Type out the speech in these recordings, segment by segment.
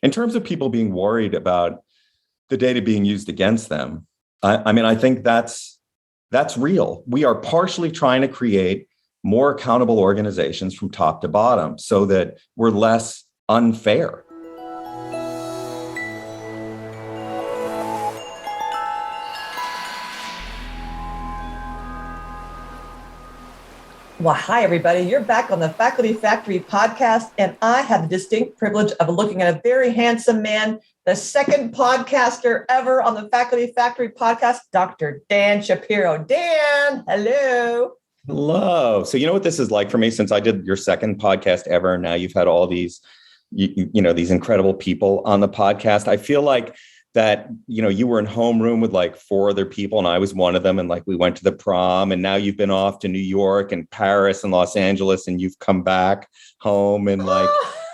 In terms of people being worried about the data being used against them, I think that's real. We are partially trying to create more accountable organizations from top to bottom so that we're less unfair. Well, hi, everybody. You're back on the Faculty Factory podcast, and I have the distinct privilege of looking at a very handsome man, the second podcaster ever on the Faculty Factory podcast, Dr. Dan Shapiro. Dan, hello. Hello. So you know what this is like for me since I did your second podcast ever. Now you've had all these, these incredible people on the podcast. I feel like that, you were in homeroom with like four other people and I was one of them. And like, we went to the prom and now you've been off to New York and Paris and Los Angeles and you've come back home and like,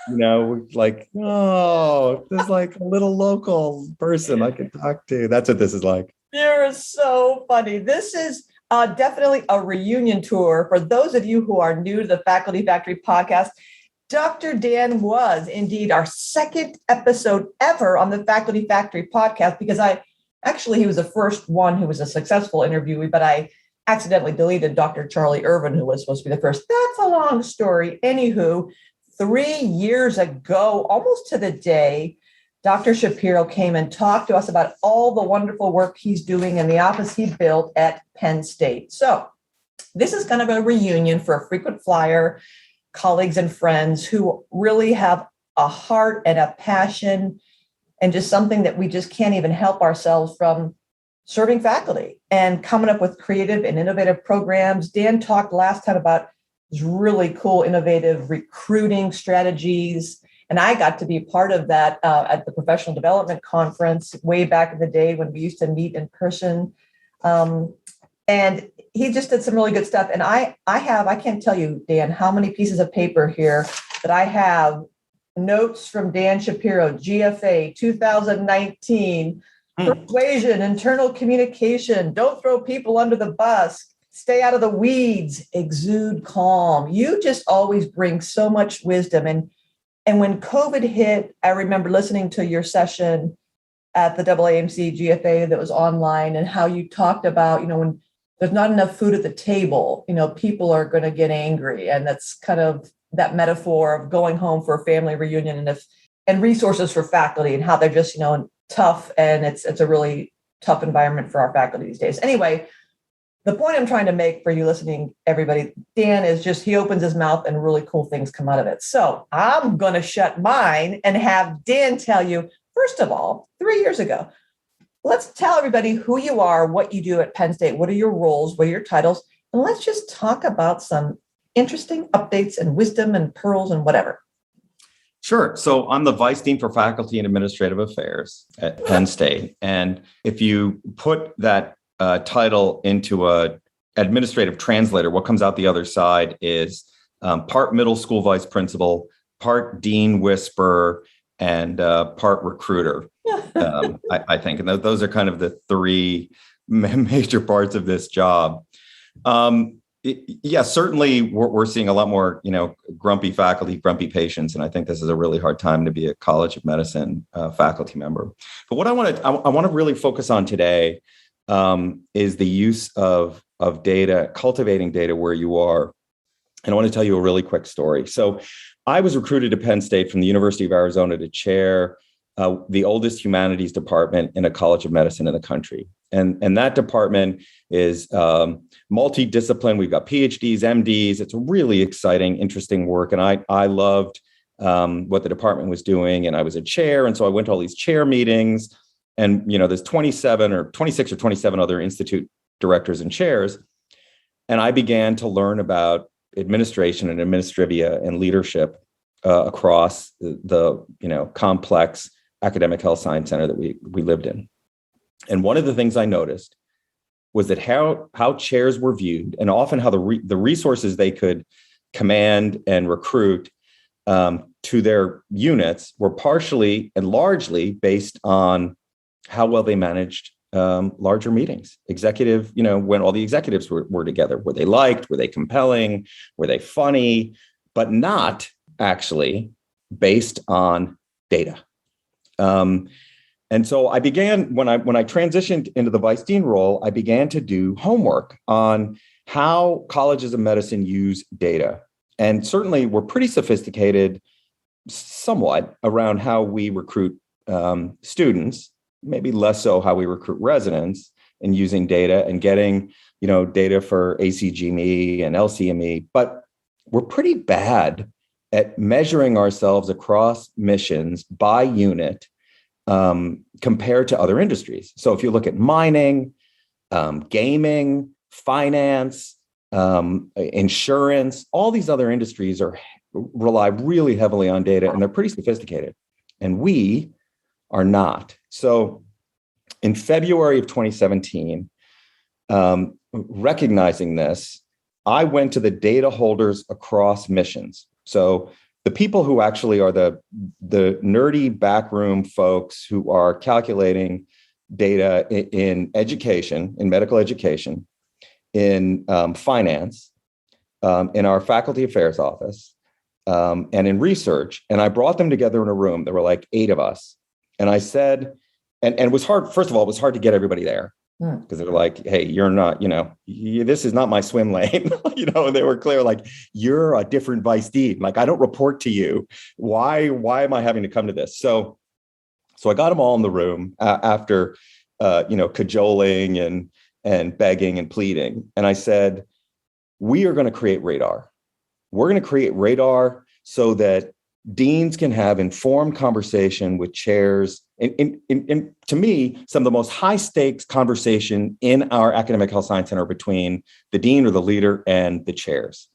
there's like a little local person I can talk to. That's what this is like. You're so funny. This is definitely a reunion tour. For those of you who are new to the Faculty Factory podcast, Dr. Dan was indeed our second episode ever on the Faculty Factory podcast because he was the first one who was a successful interviewee, but I accidentally deleted Dr. Charlie Irvin, who was supposed to be the first. That's a long story. Anywho, 3 years ago, almost to the day, Dr. Shapiro came and talked to us about all the wonderful work he's doing in the office he built at Penn State. So this is kind of a reunion for a frequent flyer, colleagues and friends who really have a heart and a passion and just something that we just can't even help ourselves from serving faculty and coming up with creative and innovative programs. Dan talked last time about these really cool, innovative recruiting strategies. And I got to be part of that at the professional development conference way back in the day when we used to meet in person. And he just did some really good stuff. And I can't tell you, Dan, how many pieces of paper here that I have notes from Dan Shapiro, GFA 2019, persuasion, internal communication, don't throw people under the bus, stay out of the weeds, exude calm. You just always bring so much wisdom. And when COVID hit, I remember listening to your session at the AAMC GFA that was online and how you talked about, when there's not enough food at the table, people are going to get angry. And that's kind of that metaphor of going home for a family reunion and resources for faculty and how they're just, tough. And it's a really tough environment for our faculty these days. Anyway, the point I'm trying to make for you listening, everybody, Dan is just, he opens his mouth and really cool things come out of it. So I'm going to shut mine and have Dan tell you, first of all, 3 years ago, let's tell everybody who you are, what you do at Penn State, what are your roles, what are your titles, and let's just talk about some interesting updates and wisdom and pearls and whatever. Sure. So I'm the Vice Dean for Faculty and Administrative Affairs at Penn State. And if you put that title into a administrative translator, what comes out the other side is part middle school vice principal, part dean whisperer, and part recruiter. I think, and those are kind of the three major parts of this job. Certainly we're seeing a lot more, grumpy faculty, grumpy patients, and I think this is a really hard time to be a College of Medicine faculty member. But what I want to really focus on today is the use of data, cultivating data where you are. And I want to tell you a really quick story. So I was recruited to Penn State from the University of Arizona to chair the oldest humanities department in a College of Medicine in the country. And that department is multidiscipline. We've got PhDs, MDs. It's really exciting, interesting work. And I loved what the department was doing. And I was a chair. And so I went to all these chair meetings. And, there's 26 or 27 other institute directors and chairs. And I began to learn about administration and administrivia and leadership across the complex academic health science center that we lived in. And one of the things I noticed was that how chairs were viewed and often how the resources they could command and recruit to their units were partially and largely based on how well they managed larger meetings. Executive, when all the executives were together, were they liked? Were they compelling? Were they funny? But not actually based on data. And so I began, when I transitioned into the vice dean role, I began to do homework on how colleges of medicine use data. And certainly we're pretty sophisticated somewhat around how we recruit students, maybe less so how we recruit residents, and using data and getting, data for ACGME and LCME. But we're pretty bad at measuring ourselves across missions by unit compared to other industries. So if you look at mining, gaming, finance, insurance, all these other industries rely really heavily on data, and they're pretty sophisticated. And we are not. So in February of 2017, recognizing this, I went to the data holders across missions. So the people who actually are the nerdy backroom folks who are calculating data in education, in medical education, in finance, in our faculty affairs office, and in research. And I brought them together in a room. There were like 8 of us. And I said, and it was hard. First of all, it was hard to get everybody there because they were like, hey, you're not, this is not my swim lane. And they were clear, like, you're a different vice dean. Like, I don't report to you. Why am I having to come to this? So I got them all in the room after, cajoling and begging and pleading. And I said, we are going to create radar. We're going to create radar so that deans can have informed conversation with chairs. And to me, some of the most high stakes conversation in our academic health science center between the dean or the leader and the chairs,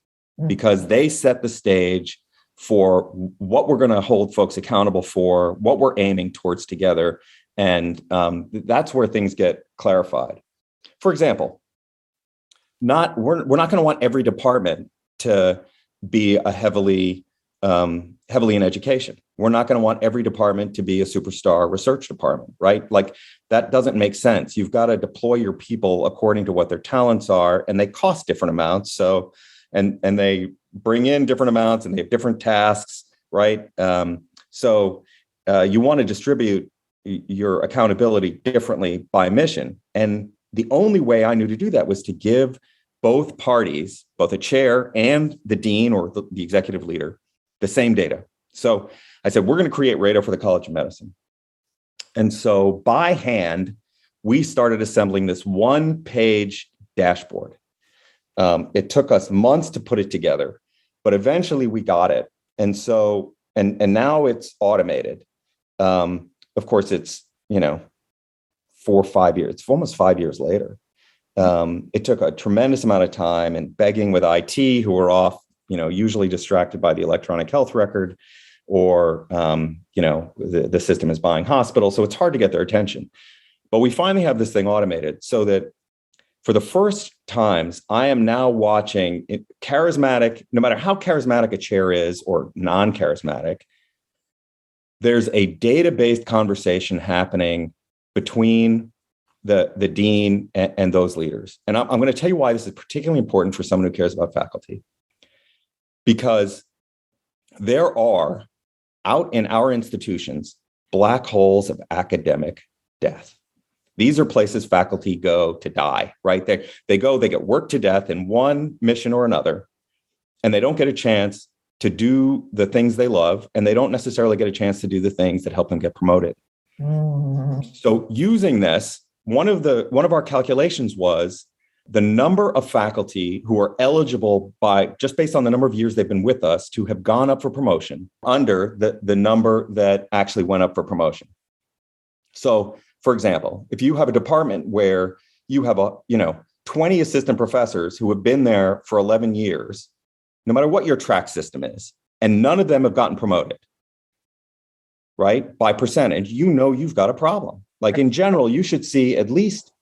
because they set the stage for what we're going to hold folks accountable for, what we're aiming towards together. And that's where things get clarified. For example, we're not going to want every department to be a heavily in education. We're not going to want every department to be a superstar research department, right? Like, that doesn't make sense. You've got to deploy your people according to what their talents are, and they cost different amounts. So, and they bring in different amounts, and they have different tasks, right? So you want to distribute your accountability differently by mission. And the only way I knew to do that was to give both parties, both a chair and the dean or the executive leader, the same data. So I said, we're going to create radar for the College of Medicine. And so by hand, we started assembling this 1-page dashboard. It took us months to put it together, but eventually we got it. And so, and now it's automated. Of course, it's, 4 or 5 years, it's almost 5 years later. It took a tremendous amount of time and begging with IT, who were off, usually distracted by the electronic health record, or, the system is buying hospitals. So it's hard to get their attention. But we finally have this thing automated so that for the first times, I am now watching charismatic, no matter how charismatic a chair is or non-charismatic, there's a data-based conversation happening between the dean and those leaders. And I'm going to tell you why this is particularly important for someone who cares about faculty. Because there are, out in our institutions, black holes of academic death. These are places faculty go to die, right? They get worked to death in one mission or another, and they don't get a chance to do the things they love, and they don't necessarily get a chance to do the things that help them get promoted. So using this, one of our calculations was the number of faculty who are eligible just based on the number of years they've been with us to have gone up for promotion under the number that actually went up for promotion. So, for example, if you have a department where you have 20 assistant professors who have been there for 11 years, no matter what your track system is, and none of them have gotten promoted, right? By percentage, you've got a problem. Like, in general, you should see at least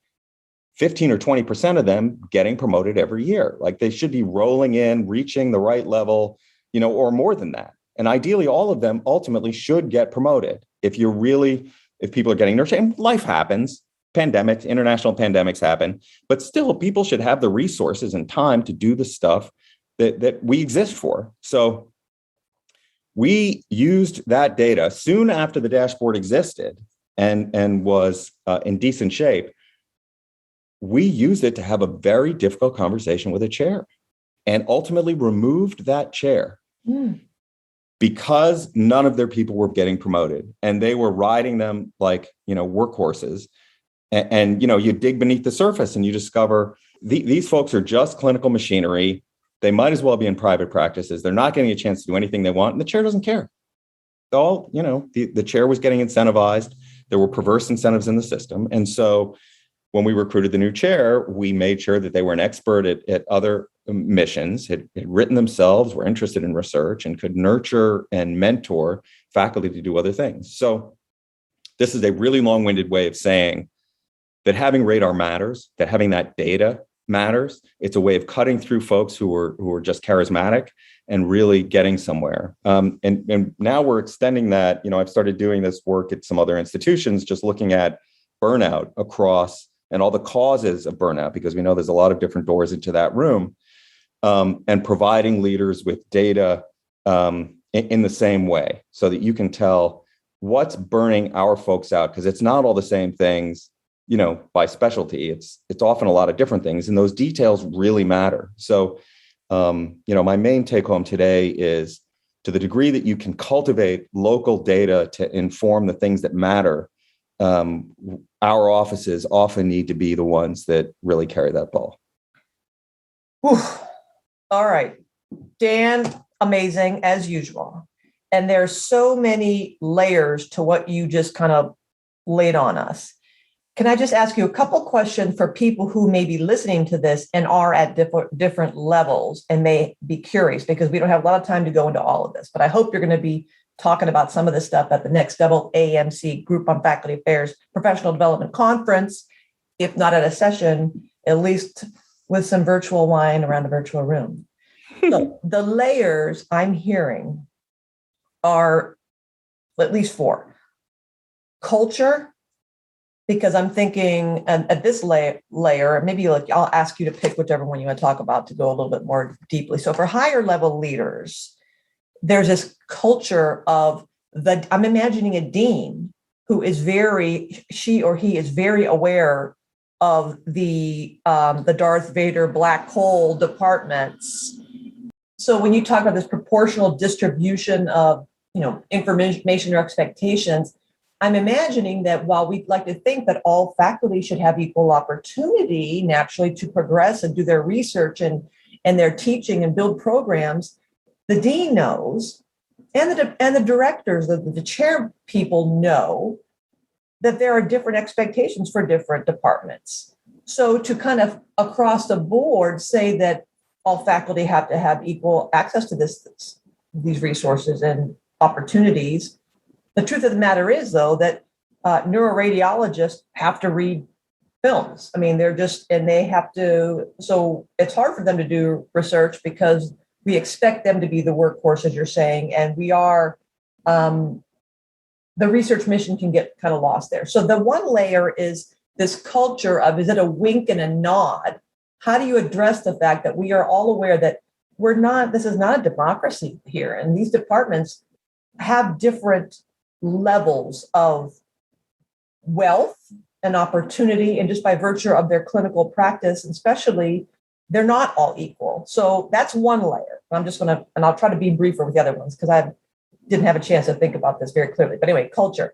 15 or 20% of them getting promoted every year. Like, they should be rolling in, reaching the right level, or more than that. And ideally, all of them ultimately should get promoted. If people are getting nurtured, and life happens, pandemics, international pandemics happen, but still people should have the resources and time to do the stuff that we exist for. So we used that data soon after the dashboard existed and was in decent shape. We used it to have a very difficult conversation with a chair and ultimately removed that chair because none of their people were getting promoted and they were riding them like, workhorses. And you dig beneath the surface and you discover these folks are just clinical machinery. They might as well be in private practices. They're not getting a chance to do anything they want. And the chair doesn't care. The chair was getting incentivized. There were perverse incentives in the system. And so when we recruited the new chair, we made sure that they were an expert at other missions, had written themselves, were interested in research, and could nurture and mentor faculty to do other things. So this is a really long-winded way of saying that having radar matters, that having that data matters. It's a way of cutting through folks who are just charismatic and really getting somewhere. And now we're extending that. I've started doing this work at some other institutions, just looking at burnout across and all the causes of burnout, because we know there's a lot of different doors into that room, and providing leaders with data in the same way so that you can tell what's burning our folks out, because it's not all the same things, by specialty. It's often a lot of different things, and those details really matter. So, my main take home today is, to the degree that you can cultivate local data to inform the things that matter, our offices often need to be the ones that really carry that ball. Whew. All right. Dan, amazing as usual. And there's so many layers to what you just kind of laid on us. Can I just ask you a couple questions for people who may be listening to this and are at different levels and may be curious, because we don't have a lot of time to go into all of this, but I hope you're going to be talking about some of this stuff at the next AAMC Group on Faculty Affairs Professional Development Conference, if not at a session, at least with some virtual wine around the virtual room. So the layers I'm hearing are at least four. Culture, because I'm thinking at this layer, maybe I'll ask you to pick whichever one you want to talk about to go a little bit more deeply. So for higher level leaders, there's this culture of I'm imagining a dean who is she or he is very aware of the Darth Vader black hole departments. So when you talk about this proportional distribution of, information or expectations, I'm imagining that while we'd like to think that all faculty should have equal opportunity naturally to progress and do their research and their teaching and build programs, the dean knows, and the directors, the chair people know that there are different expectations for different departments. So to kind of across the board say that all faculty have to have equal access to these resources and opportunities. The truth of the matter is, though, that neuroradiologists have to read films. I mean, they have to, so it's hard for them to do research because we expect them to be the workhorse, as you're saying, and we are, the research mission can get kind of lost there. So the one layer is this culture of, is it a wink and a nod? How do you address the fact that we are all aware that this is not a democracy here, and these departments have different levels of wealth and opportunity, and just by virtue of their clinical practice, and especially, they're not all equal. So that's one layer. And I'll try to be briefer with the other ones because I didn't have a chance to think about this very clearly. But anyway, culture.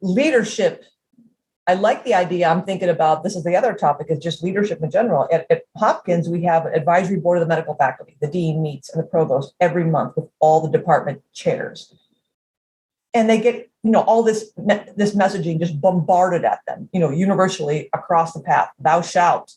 Leadership. I like the idea. I'm thinking about, this is the other topic, is just leadership in general. At Hopkins, we have an advisory board of the medical faculty. The dean meets and the provost every month with all the department chairs. And they get, all this messaging just bombarded at them, universally across the path. Thou shalt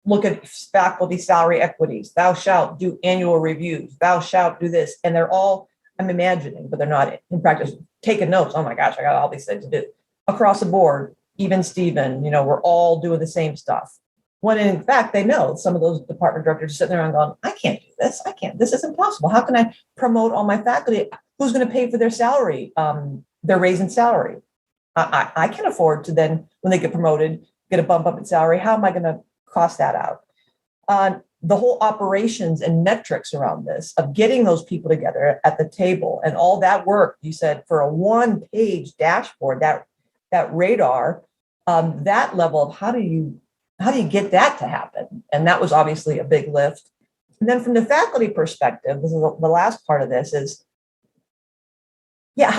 look at faculty salary equities. Thou shalt do annual reviews. Thou shalt do this. And they're all, I'm imagining, but they're not in practice, taking notes. Oh my gosh, I got all these things to do. Across the board, even Stephen, we're all doing the same stuff. When in fact, they know some of those department directors are sitting there and going, I can't do this. This is impossible. How can I promote all my faculty? Who's going to pay for their salary, their raise in salary? I can't afford to then, when they get promoted, get a bump up in salary. How am I going to cost that out? the whole operations and metrics around this, of getting those people together at the table and all that work, you said, for a one-page dashboard, that radar, that level of how do you get that to happen? And that was obviously a big lift. And then from the faculty perspective, this is the last part of this is,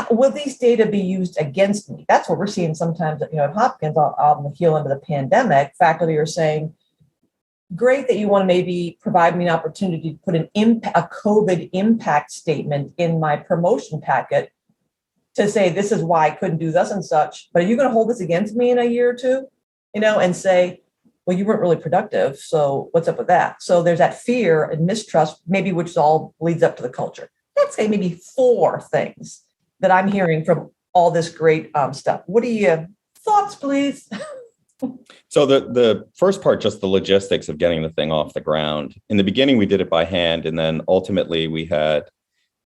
will these data be used against me? That's what we're seeing sometimes, at Hopkins on the heel end of the pandemic. Faculty are saying, great that you want to maybe provide me an opportunity to put a COVID impact statement in my promotion packet to say, this is why I couldn't do this and such, but are you going to hold this against me in a year or two, and say, well, you weren't really productive, so what's up with that? So there's that fear and mistrust, maybe, which all leads up to the culture. Let's say maybe 4 things that I'm hearing from all this great stuff. What are your thoughts, please? So the first part, just the logistics of getting the thing off the ground. In the beginning, we did it by hand, and then ultimately we had,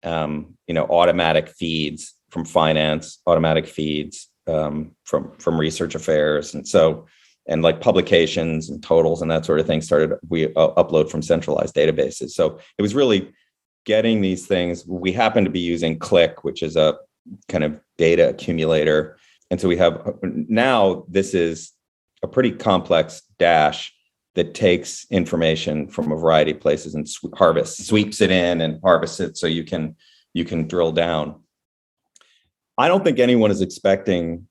automatic feeds from finance, automatic feeds from research affairs, and like publications and totals and that sort of thing we upload from centralized databases. So it was really getting these things. We happen to be using Click, which is a kind of data accumulator. And so we have now, this is a pretty complex dash that takes information from a variety of places and sweeps it in and harvests it so you can drill down. I don't think anyone is expecting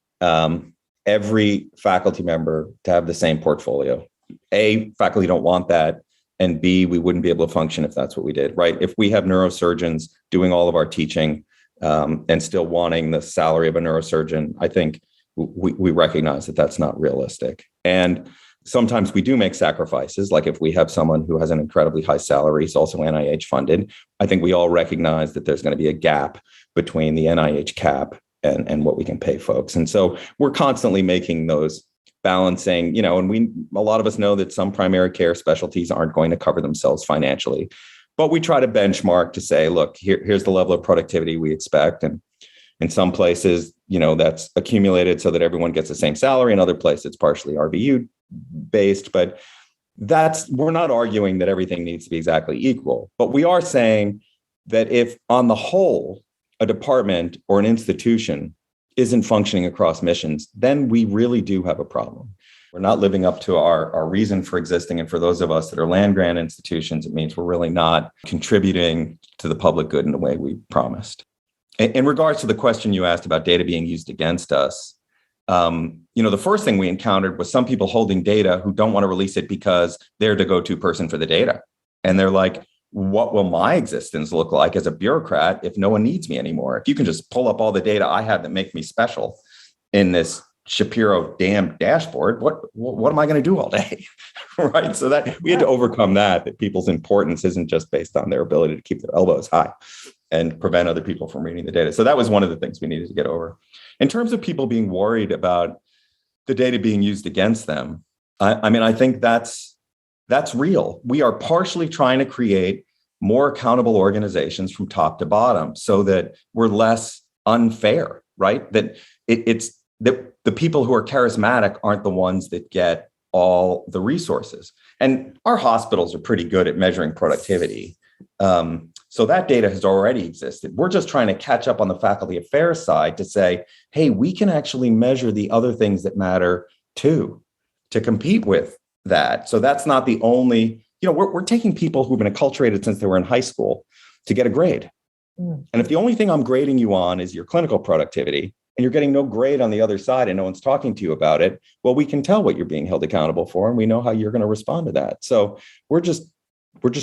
every faculty member to have the same portfolio. A, faculty don't want that. And B, we wouldn't be able to function if that's what we did, right? If we have neurosurgeons doing all of our teaching and still wanting the salary of a neurosurgeon, I think we recognize that that's not realistic. And sometimes we do make sacrifices. Like if we have someone who has an incredibly high salary, is also NIH funded, I think we all recognize that there's going to be a gap between the NIH cap and what we can pay folks. And so we're constantly making those balancing, and a lot of us know that some primary care specialties aren't going to cover themselves financially, but we try to benchmark to say, look, here's the level of productivity we expect. And in some places, that's accumulated so that everyone gets the same salary. In other places, it's partially RVU based, but we're not arguing that everything needs to be exactly equal, but we are saying that if on the whole, a department or an institution isn't functioning across missions, then we really do have a problem. We're not living up to our reason for existing. And for those of us that are land grant institutions, it means we're really not contributing to the public good in the way we promised. In regards to the question you asked about data being used against us, the first thing we encountered was some people holding data who don't want to release it because they're the go-to person for the data. And they're like, what will my existence look like as a bureaucrat if no one needs me anymore? If you can just pull up all the data I have that make me special in this Shapiro damn dashboard, what am I going to do all day? Right. So that we had to overcome that people's importance isn't just based on their ability to keep their elbows high and prevent other people from reading the data. So that was one of the things we needed to get over. In terms of people being worried about the data being used against them, I think that's real. We are partially trying to create more accountable organizations from top to bottom so that we're less unfair, right? That it's that the people who are charismatic aren't the ones that get all the resources. And our hospitals are pretty good at measuring productivity. So that data has already existed. We're just trying to catch up on the faculty affairs side to say, hey, we can actually measure the other things that matter too, to compete with that. So that's not the only, we're taking people who've been acculturated since they were in high school to get a grade. And if the only thing I'm grading you on is your clinical productivity and you're getting no grade on the other side and no one's talking to you about it, well, we can tell what you're being held accountable for and we know how you're going to respond to that. So we're just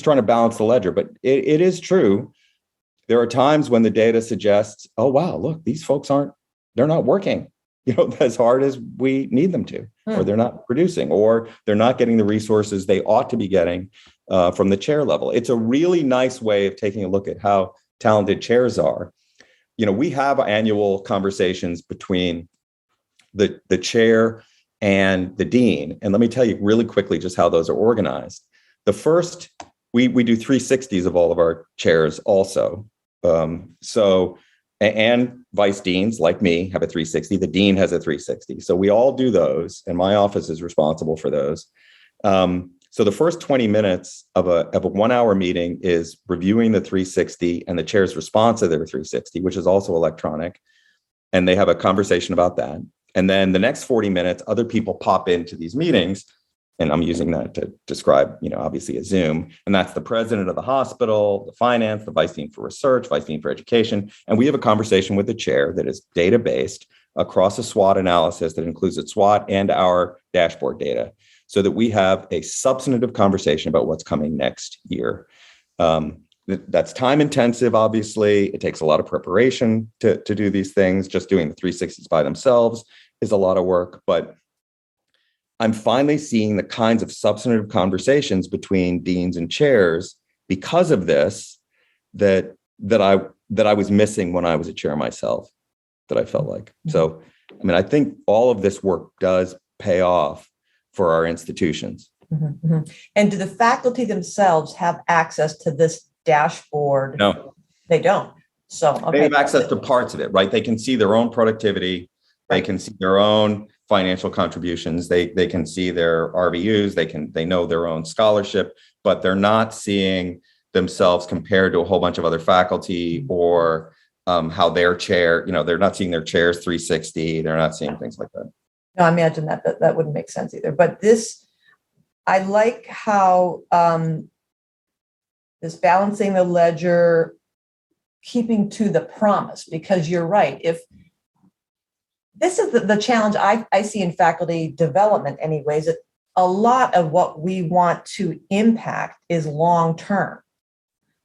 trying to balance the ledger, but it is true. There are times when the data suggests, oh, wow, look, these folks they're not working, as hard as we need them to, or they're not producing, or they're not getting the resources they ought to be getting from the chair level. It's a really nice way of taking a look at how talented chairs are. We have annual conversations between the chair and the dean. And let me tell you really quickly just how those are organized. The first, we do 360s of all of our chairs also. And vice deans like me have a 360. The dean has a 360. So we all do those. And my office is responsible for those. So the first 20 minutes of a 1 hour meeting is reviewing the 360 and the chair's response to their 360, which is also electronic. And they have a conversation about that. And then the next 40 minutes, other people pop into these meetings. And I'm using that to describe, obviously a Zoom. And that's the president of the hospital, the finance, the vice dean for research, vice dean for education. And we have a conversation with the chair that is data-based across a SWOT analysis that includes its SWOT and our dashboard data, so that we have a substantive conversation about what's coming next year. That's time intensive, obviously. It takes a lot of preparation to do these things. Just doing the 360s by themselves is a lot of work, but I'm finally seeing the kinds of substantive conversations between deans and chairs because of this that I was missing when I was a chair myself, that I felt like. So, I think all of this work does pay off for our institutions. Mm-hmm. And do the faculty themselves have access to this dashboard? No, they don't. So okay. They have access to parts of it, right? They can see their own productivity. They can see their own financial contributions. They can see their RVUs. They know their own scholarship, but they're not seeing themselves compared to a whole bunch of other faculty, or how their chair, they're not seeing their chairs 360. They're not seeing things like that. No, I imagine that wouldn't make sense either. But I like how this balancing the ledger, keeping to the promise, because you're right. If this is the challenge I see in faculty development anyways, that a lot of what we want to impact is long-term,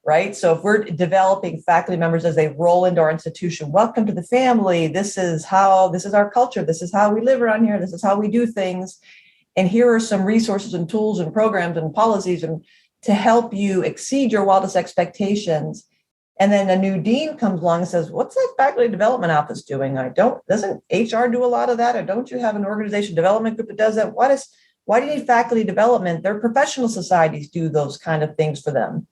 right? So if we're developing faculty members as they roll into our institution, welcome to the family. This is our culture. This is how we live around here. This is how we do things. And here are some resources and tools and programs and policies and to help you exceed your wildest expectations. And then a new dean comes along and says, what's that faculty development office doing? Doesn't HR do a lot of that? Or don't you have an organization development group that does that? Why do you need faculty development? Their professional societies do those kind of things for them.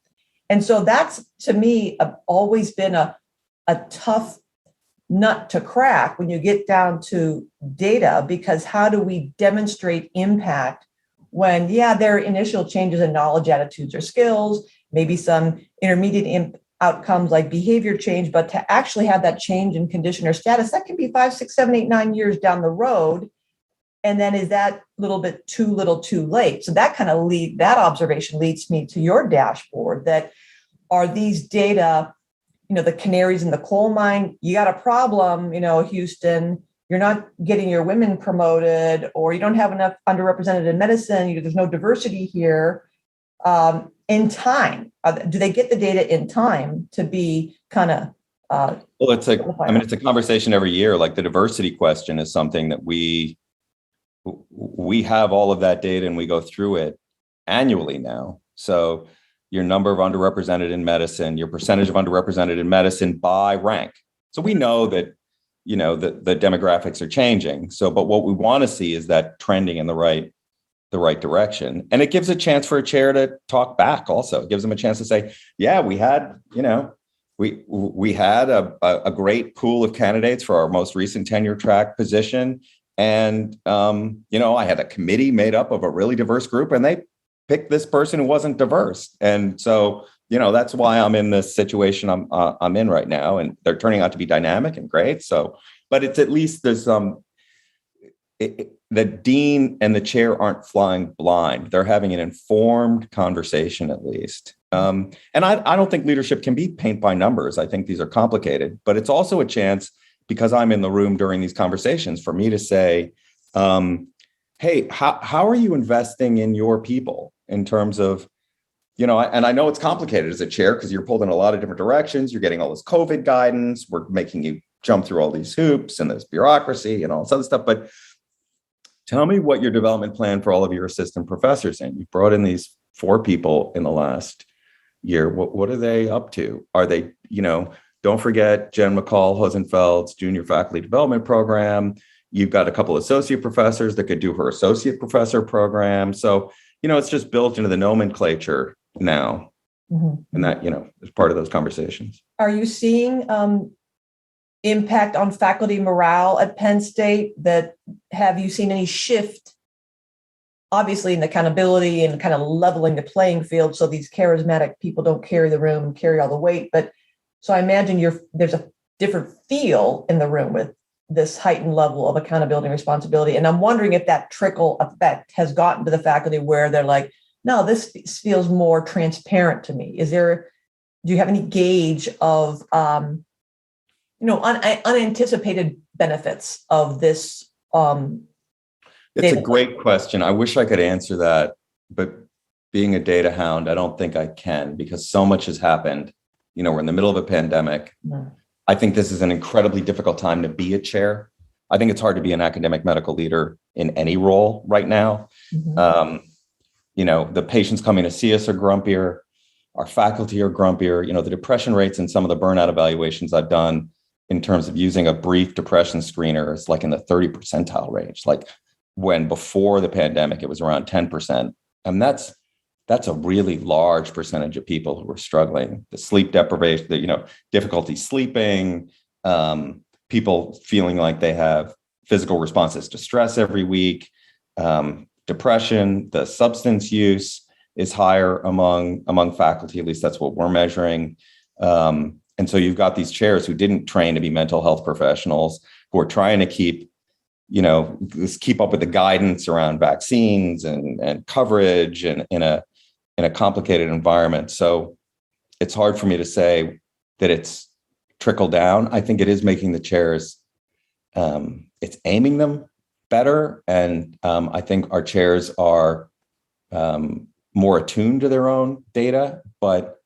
And so that's, to me, always been a tough nut to crack when you get down to data, because how do we demonstrate impact when, there are initial changes in knowledge, attitudes, or skills, maybe some intermediate outcomes like behavior change, but to actually have that change in condition or status, that can be 5, 6, 7, 8, 9 years down the road. And then is that a little bit too little too late? So that that observation leads me to your dashboard, that are these data, the canaries in the coal mine. You got a problem, Houston, you're not getting your women promoted, or you don't have enough underrepresented in medicine. There's no diversity here. In time, do they get the data in time to be kind of? Well, it's a conversation every year. Like the diversity question is something that we have all of that data and we go through it annually now. So your number of underrepresented in medicine, your percentage of underrepresented in medicine by rank. So we know that, the demographics are changing. So, but what we want to see is that trending in the right direction. And it gives a chance for a chair to talk back also. It gives them a chance to say, we had, we had a great pool of candidates for our most recent tenure track position. And, I had a committee made up of a really diverse group, and they picked this person who wasn't diverse. And so, that's why I'm in this situation I'm in right now. And they're turning out to be dynamic and great. So, but it's at least there's the dean and the chair aren't flying blind. They're having an informed conversation, at least. And I don't think leadership can be paint by numbers. I think these are complicated, but it's also a chance, because I'm in the room during these conversations, for me to say, hey, how are you investing in your people in terms of, and I know it's complicated as a chair because you're pulled in a lot of different directions. You're getting all this COVID guidance. We're making you jump through all these hoops and this bureaucracy and all this other stuff. But tell me what your development plan for all of your assistant professors is. You brought in these 4 people in the last year. What are they up to? Are they, don't forget Jen McCall Hosenfeld's junior faculty development program. You've got a couple of associate professors that could do her associate professor program. So, it's just built into the nomenclature now. Mm-hmm. And that, is part of those conversations. Are you seeing impact on faculty morale at Penn State? Have you seen any shift obviously in accountability and kind of leveling the playing field so these charismatic people don't carry the room, carry all the weight. But so I imagine there's a different feel in the room with this heightened level of accountability and responsibility. And I'm wondering if that trickle effect has gotten to the faculty where they're like, no, this feels more transparent to me. Do you have any gauge of, unanticipated benefits of this? It's a great question. I wish I could answer that, but being a data hound, I don't think I can, because so much has happened. We're in the middle of a pandemic. Mm. I think this is an incredibly difficult time to be a chair. I think it's hard to be an academic medical leader in any role right now. Mm-hmm. The patients coming to see us are grumpier. Our faculty are grumpier. The depression rates in some of the burnout evaluations I've done in terms of using a brief depression screener is like in the 30 percentile range. Like when before the pandemic, it was around 10%. And that's a really large percentage of people who are struggling. The sleep deprivation, difficulty sleeping, people feeling like they have physical responses to stress every week, depression, the substance use is higher among faculty. At least that's what we're measuring. And so you've got these chairs who didn't train to be mental health professionals, who are trying to keep up with the guidance around vaccines and coverage and in a complicated environment. So it's hard for me to say that it's trickled down. I think it is making the chairs, it's aiming them better. And I think our chairs are more attuned to their own data, but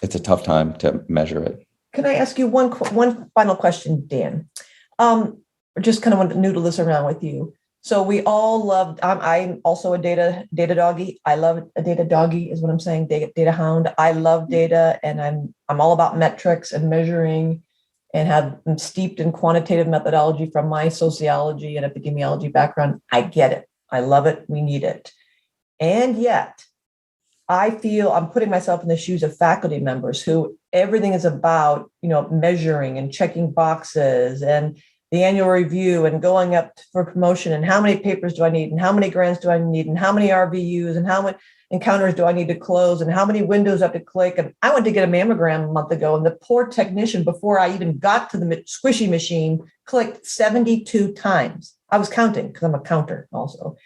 it's a tough time to measure it. Can I ask you one final question, Dan? Just kind of want to noodle this around with you. So we all loved, I'm also a data doggy. I love a data doggy is what I'm saying, data hound. I love data, and I'm all about metrics and measuring, and I'm steeped in quantitative methodology from my sociology and epidemiology background. I get it. I love it. We need it. And yet I feel I'm putting myself in the shoes of faculty members who everything is about, measuring and checking boxes and the annual review and going up for promotion and how many papers do I need and how many grants do I need and how many RVUs and how many encounters do I need to close and how many windows I have to click. And I went to get a mammogram a month ago, and the poor technician, before I even got to the squishy machine, clicked 72 times. I was counting because I'm a counter also,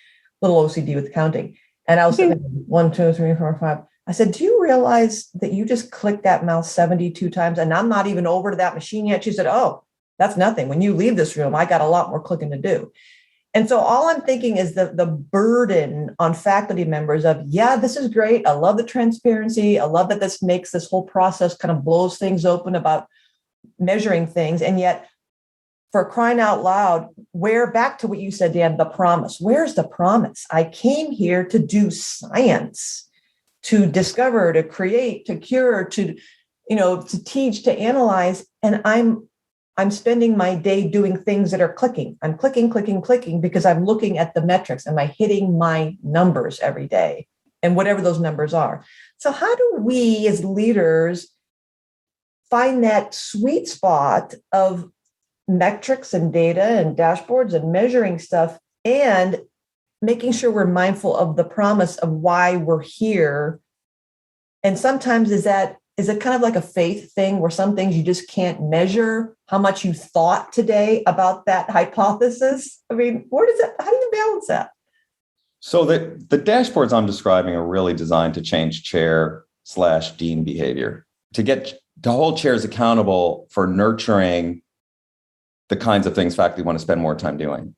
a little OCD with counting. And I was saying 1, 2, 3, 4, 5. I said, do you realize that you just clicked that mouse 72 times and I'm not even over to that machine yet? She said, oh, that's nothing. When you leave this room, I got a lot more clicking to do. And so all I'm thinking is the burden on faculty members of, yeah, this is great. I love the transparency. I love that this makes this whole process kind of blows things open about measuring things. And yet, for crying out loud, back to what you said, Dan, the promise. Where's the promise? I came here to do science, to discover, to create, to cure, to teach, to analyze. And I'm spending my day doing things that are clicking. I'm clicking, because I'm looking at the metrics. Am I hitting my numbers every day? And whatever those numbers are. So how do we as leaders find that sweet spot of metrics and data and dashboards and measuring stuff and making sure we're mindful of the promise of why we're here? And sometimes is it kind of like a faith thing where some things you just can't measure how much you thought today about that hypothesis? I mean, how do you balance that? So the dashboards I'm describing are really designed to change chair/dean behavior, to hold chairs accountable for nurturing the kinds of things faculty want to spend more time doing,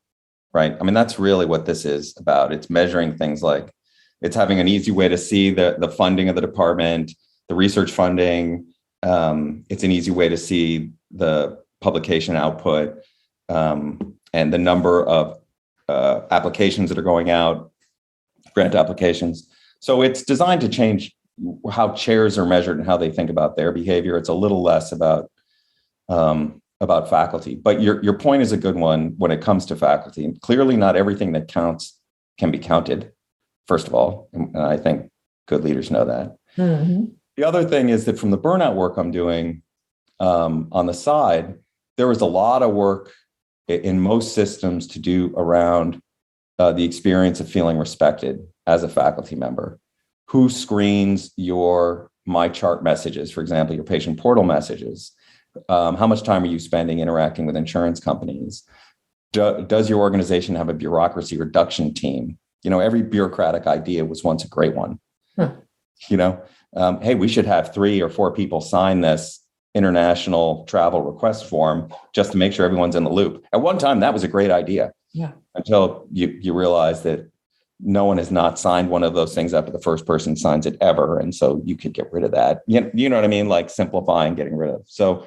right? I mean, that's really what this is about. It's measuring things like it's having an easy way to see the funding of the department, the research funding. It's an easy way to see the publication output and the number of applications that are going out, grant applications. So it's designed to change how chairs are measured and how they think about their behavior. It's a little less about faculty. But your point is a good one when it comes to faculty. And clearly not everything that counts can be counted, first of all. And I think good leaders know that. Mm-hmm. The other thing is that from the burnout work I'm doing on the side, there was a lot of work in most systems to do around the experience of feeling respected as a faculty member? Who screens your MyChart messages, for example, your patient portal messages? How much time are you spending interacting with insurance companies? Does your organization have a bureaucracy reduction team? Every bureaucratic idea was once a great one. Hey, we should have 3 or 4 people sign this international travel request form just to make sure everyone's in the loop. At one time, that was a great idea. Yeah. Until you realize that no one has not signed one of those things after the first person signs it ever. And so you could get rid of that. You know what I mean? Like simplifying, getting rid of. So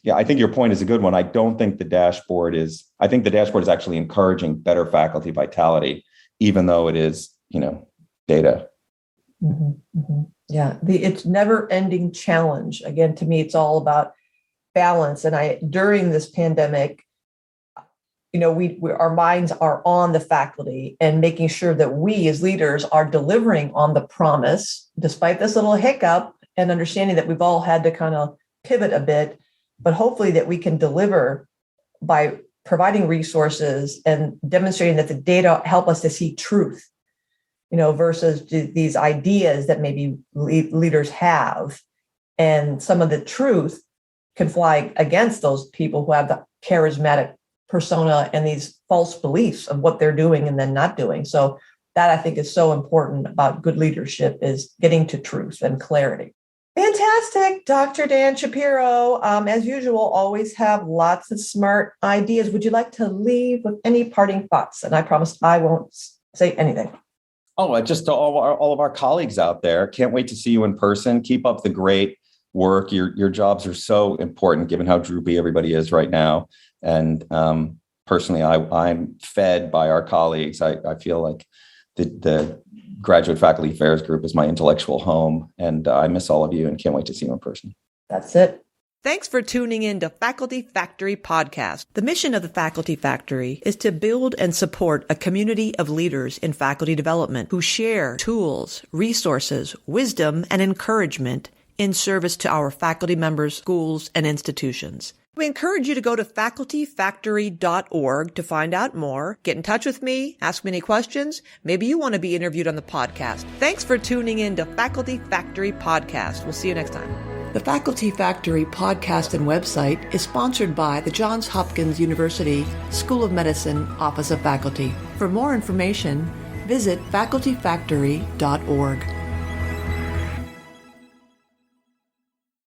yeah, I think your point is a good one. I think the dashboard is actually encouraging better faculty vitality, even though it is, data. Mm-hmm, mm-hmm. Yeah, it's never-ending challenge. Again, to me, it's all about balance. And during this pandemic, our minds are on the faculty and making sure that we as leaders are delivering on the promise, despite this little hiccup, and understanding that we've all had to kind of pivot a bit, but hopefully that we can deliver by providing resources and demonstrating that the data help us to see truth, versus these ideas that maybe leaders have. And some of the truth can fly against those people who have the charismatic persona and these false beliefs of what they're doing and then not doing. So that, I think, is so important about good leadership, is getting to truth and clarity. Fantastic. Dr. Dan Shapiro, as usual, always have lots of smart ideas. Would you like to leave with any parting thoughts? And I promise I won't say anything. Oh, just to all of our colleagues out there, can't wait to see you in person. Keep up the great work. Your jobs are so important given how droopy everybody is right now. And personally, I'm fed by our colleagues. I feel like the Graduate Faculty Affairs Group is my intellectual home, and I miss all of you and can't wait to see you in person. That's it. Thanks for tuning in to Faculty Factory Podcast. The mission of the Faculty Factory is to build and support a community of leaders in faculty development who share tools, resources, wisdom, and encouragement in service to our faculty members, schools, and institutions. We encourage you to go to facultyfactory.org to find out more. Get in touch with me, ask me any questions. Maybe you want to be interviewed on the podcast. Thanks for tuning in to Faculty Factory Podcast. We'll see you next time. The Faculty Factory podcast and website is sponsored by the Johns Hopkins University School of Medicine Office of Faculty. For more information, visit facultyfactory.org.